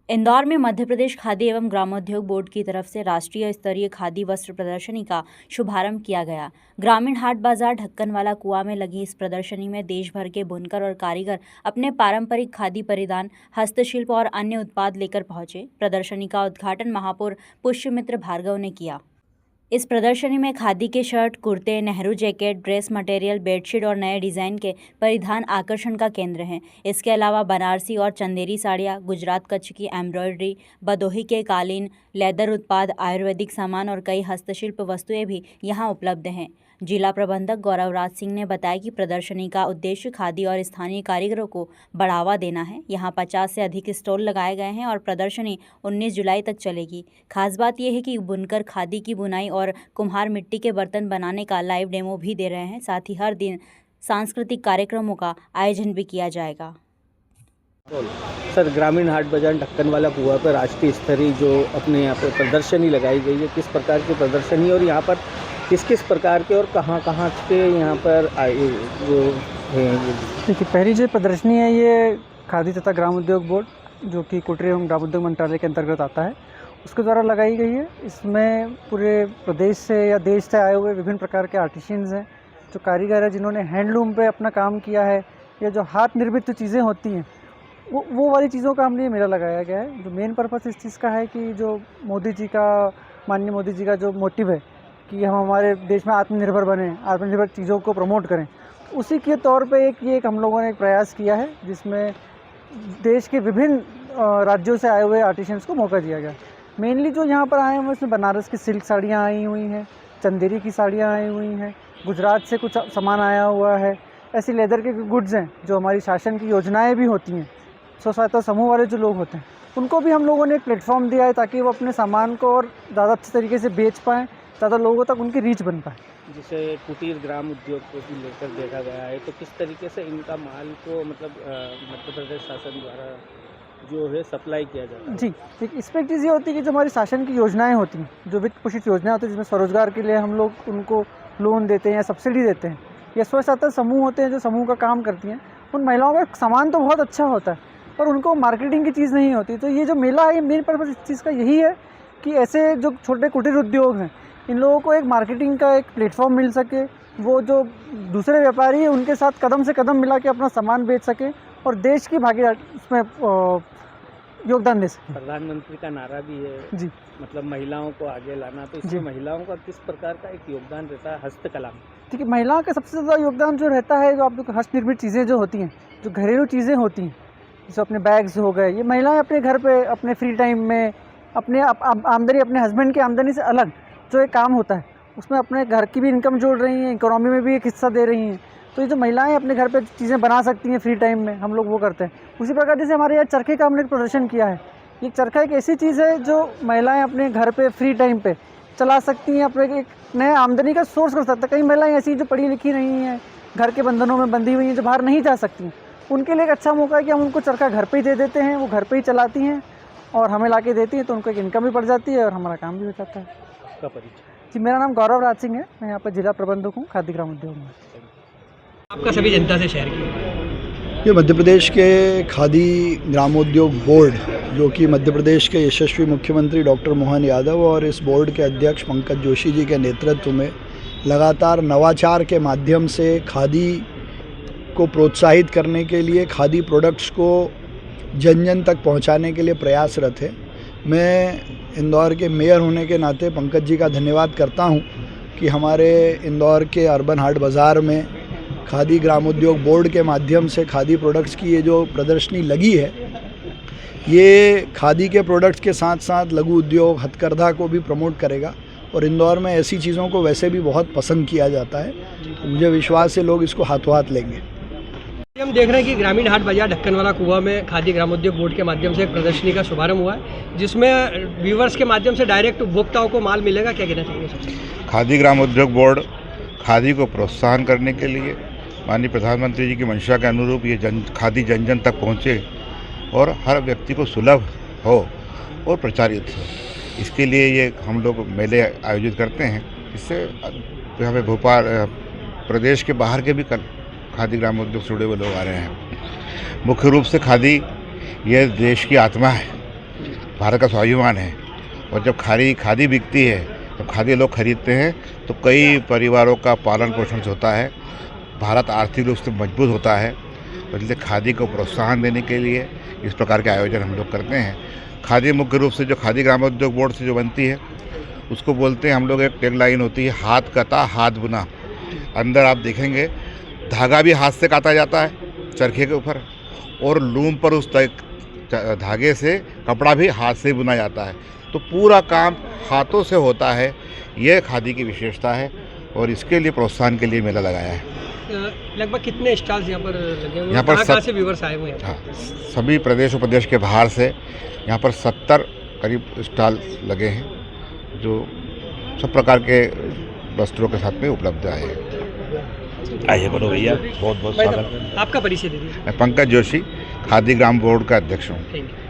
इंदौर में मध्य प्रदेश खादी एवं ग्रामोद्योग बोर्ड की तरफ से राष्ट्रीय स्तरीय खादी वस्त्र प्रदर्शनी का शुभारंभ किया गया। ग्रामीण हाट बाजार ढक्कनवाला कुआं में लगी इस प्रदर्शनी में देश भर के बुनकर और कारीगर अपने पारंपरिक खादी परिधान, हस्तशिल्प और अन्य उत्पाद लेकर पहुंचे। प्रदर्शनी का उद्घाटन महापौर पुष्यमित्र भार्गव ने किया। इस प्रदर्शनी में खादी के शर्ट, कुर्ते, Nehru jacket, dress material, bedsheet और नए डिज़ाइन के परिधान आकर्षण का केंद्र हैं। इसके अलावा बनारसी और चंदेरी साड़ियाँ, गुजरात कच्छ की एम्ब्रॉयडरी, बदोही के कालीन, लेदर उत्पाद, आयुर्वेदिक सामान और कई हस्तशिल्प वस्तुएं भी यहाँ उपलब्ध हैं। जिला प्रबंधक गौरव राज सिंह ने बताया कि प्रदर्शनी का उद्देश्य खादी और स्थानीय कारीगरों को बढ़ावा देना है। यहाँ 50 से अधिक स्टॉल लगाए गए हैं और प्रदर्शनी 19 जुलाई तक चलेगी। खास बात यह है कि बुनकर खादी की बुनाई और कुम्हार मिट्टी के बर्तन बनाने का लाइव डेमो भी दे रहे हैं। साथ ही हर दिन सांस्कृतिक कार्यक्रमों का आयोजन भी किया जाएगा। सर, ग्रामीण हाट बाजार ढक्कनवाला कुआं पर राष्ट्रीय स्तरीय जो अपने यहाँ पर प्रदर्शनी लगाई गई है, किस प्रकार की प्रदर्शनी और यहाँ पर किस किस प्रकार के और कहाँ कहाँ के यहाँ पर आए जो देखिए, पहली जो प्रदर्शनी है ये खादी तथा ग्राम उद्योग बोर्ड जो कि कुटीर एवं ग्राम उद्योग मंत्रालय के अंतर्गत आता है, उसके द्वारा लगाई गई है। इसमें पूरे प्रदेश से या देश से आए हुए विभिन्न प्रकार के आर्टिशियंस हैं, जो कारीगर हैं, जिन्होंने हैंडलूम पे अपना काम किया है या जो हाथ निर्मित चीज़ें होती हैं वो वाली चीज़ों का हमने मेला लगाया गया है। जो मेन पर्पस इस चीज़ का है कि जो माननीय मोदी जी का जो मोटिव है कि हम हमारे देश में आत्मनिर्भर बने, आत्मनिर्भर चीज़ों को प्रमोट करें, उसी के तौर पे एक हम लोगों ने एक प्रयास किया है, जिसमें देश के विभिन्न राज्यों से आए हुए आर्टिशियंस को मौका दिया गया। मेनली जो यहाँ पर आए हैं उसमें बनारस की सिल्क साड़ियाँ आई हुई हैं, चंदेरी की साड़ियाँ आई हुई हैं, गुजरात से कुछ सामान आया हुआ है, ऐसी लेदर के गुड्स हैं जो हमारी शासन की योजनाएँ भी होती हैं। स्व सहायता समूह वाले जो लोग होते हैं उनको भी हम लोगों ने एक प्लेटफॉर्म दिया है ताकि वो अपने सामान को और ज़्यादा अच्छे तरीके से बेच पाएँ, ज़्यादा लोगों तक उनकी रीच बन पाए। जिसे कुटीर ग्राम उद्योग को भी लेकर देखा गया है, तो किस तरीके से इनका माल को मतलब मध्य प्रदेश शासन द्वारा जो है सप्लाई किया जाता है? जी, देखिए, इसमें एक चीज़ ये होती है कि जो हमारी शासन की योजनाएं होती हैं, जो वित्त पोषित योजनाएं होती हैं, जिसमें स्वरोजगार के लिए हम लोग उनको लोन देते हैं या सब्सिडी देते हैं, या स्व सहायता समूह होते हैं जो समूह का काम करती हैं, उन महिलाओं का सामान तो बहुत अच्छा होता है पर उनको मार्केटिंग की चीज़ नहीं होती। तो ये जो मेला है, ये मेन पर्पज़ इस चीज़ का यही है कि ऐसे जो छोटे कुटीर उद्योग हैं, इन लोगों को एक मार्केटिंग का एक प्लेटफॉर्म मिल सके, वो जो दूसरे व्यापारी हैं उनके साथ कदम से कदम मिला के अपना सामान बेच सके और देश की भागीदारी उसमें योगदान दे सके। प्रधानमंत्री का नारा भी है जी, मतलब महिलाओं को आगे लाना, तो इसमें महिलाओं का किस प्रकार का एक योगदान रहता है हस्तकला में? ठीक है, महिलाओं का सबसे ज़्यादा योगदान जो रहता है, जो आप हस्त निर्मित चीज़ें जो होती हैं, जो घरेलू चीज़ें होती हैं, जैसे अपने बैग्स हो गए, ये महिलाएं अपने घर पे अपने फ्री टाइम में अपने आमदनी, अपने हस्बैंड की आमदनी से अलग जो एक काम होता है उसमें अपने घर की भी इनकम जोड़ रही हैं, इकोनॉमी में भी एक हिस्सा दे रही हैं। तो ये जो महिलाएं अपने घर पे चीज़ें बना सकती हैं फ्री टाइम में, हम लोग वो करते हैं। उसी प्रकार जैसे हमारे यहाँ चरखे का हमने एक प्रदर्शन किया है। ये चरखा एक ऐसी चीज़ है जो महिलाएं अपने घर पे फ्री टाइम पे चला सकती हैं, अपने एक नया आमदनी का सोर्स कर सकते हैं। कई महिलाएं ऐसी जो पढ़ी लिखी नहीं हैं, घर के बंधनों में बंधी हुई हैं, जो बाहर नहीं जा सकती, उनके लिए एक अच्छा मौका है कि हम उनको चरखा घर पे ही दे देते हैं, वो घर पे ही चलाती हैं और हमें ला के देती हैं, तो उनको एक इनकम भी बढ़ जाती है और हमारा काम भी हो जाता है। आपका परिचय? जी, मेरा नाम गौरव राज सिंह है, मैं यहाँ पर जिला प्रबंधक हूँ खादी ग्राम उद्योग में। आपका सभी जनता से शेयर किया। ये मध्य प्रदेश के खादी ग्रामोद्योग बोर्ड, जो कि मध्य प्रदेश के यशस्वी मुख्यमंत्री डॉक्टर मोहन यादव और इस बोर्ड के अध्यक्ष पंकज जोशी जी के नेतृत्व में लगातार नवाचार के माध्यम से खादी को प्रोत्साहित करने के लिए, खादी प्रोडक्ट्स को जन जन तक पहुंचाने के लिए प्रयासरत है। मैं इंदौर के मेयर होने के नाते पंकज जी का धन्यवाद करता हूं कि हमारे इंदौर के अर्बन हाट बाज़ार में खादी ग्रामोद्योग बोर्ड के माध्यम से खादी प्रोडक्ट्स की ये जो प्रदर्शनी लगी है, ये खादी के प्रोडक्ट्स के साथ साथ लघु उद्योग, हथकरघा को भी प्रमोट करेगा और इंदौर में ऐसी चीज़ों को वैसे भी बहुत पसंद किया जाता है। तो मुझे विश्वास है लोग इसको हाथों हाथ लेंगे। हम देख रहे हैं कि ग्रामीण हाट बाजार ढक्कनवाला कुआं में खादी ग्रामोद्योग बोर्ड के माध्यम से एक प्रदर्शनी का शुभारंभ हुआ है, जिसमें व्यूवर्स के माध्यम से डायरेक्ट उपभोक्ताओं को माल मिलेगा। क्या कहना चाहिए? खादी ग्रामोद्योग बोर्ड खादी को प्रोत्साहन करने के लिए माननीय प्रधानमंत्री जी की मंशा के अनुरूप ये खादी जन जन तक पहुँचे और हर व्यक्ति को सुलभ हो और प्रचारित हो, इसके लिए ये हम लोग मेले आयोजित करते हैं। इससे यहाँ पे भोपाल प्रदेश के बाहर के भी खादी ग्रामोद्योग से जुड़े हुए लोग आ रहे हैं। मुख्य रूप से खादी ये देश की आत्मा है भारत का स्वाभिमान है। और जब खादी बिकती है, जब खादी लोग खरीदते हैं तो कई परिवारों का पालन पोषण होता है, भारत आर्थिक रूप से मजबूत होता है। और इसलिए खादी को प्रोत्साहन देने के लिए इस प्रकार के आयोजन हम लोग करते हैं। खादी मुख्य रूप से जो खादी ग्रामोद्योग बोर्ड से जो बनती है उसको बोलते हैं हम लोग, एक टैगलाइन होती है, हाथ कता हाथ बुना। अंदर आप देखेंगे धागा भी हाथ से काटा जाता है चरखे के ऊपर, और लूम पर उस धागे से कपड़ा भी हाथ से बुना जाता है। तो पूरा काम हाथों से होता है। ये खादी की विशेषता है और इसके लिए प्रोत्साहन के लिए मेला लगाया है। लगभग कितने स्टॉल्स यहाँ पर लगे हुए हैं? यहाँ पर कहाँ से व्यूवर्स आए हुए हैं? हाँ, सभी प्रदेश प्रदेश के बाहर से यहाँ पर 70 करीब स्टॉल लगे हैं जो सब प्रकार के वस्त्रों के साथ में उपलब्ध आए हैं। आइए बोलो भैया, बहुत बहुत स्वागत है। आपका परिचय दीजिए। मैं पंकज जोशी, खादी ग्राम बोर्ड का अध्यक्ष हूँ। Thank you.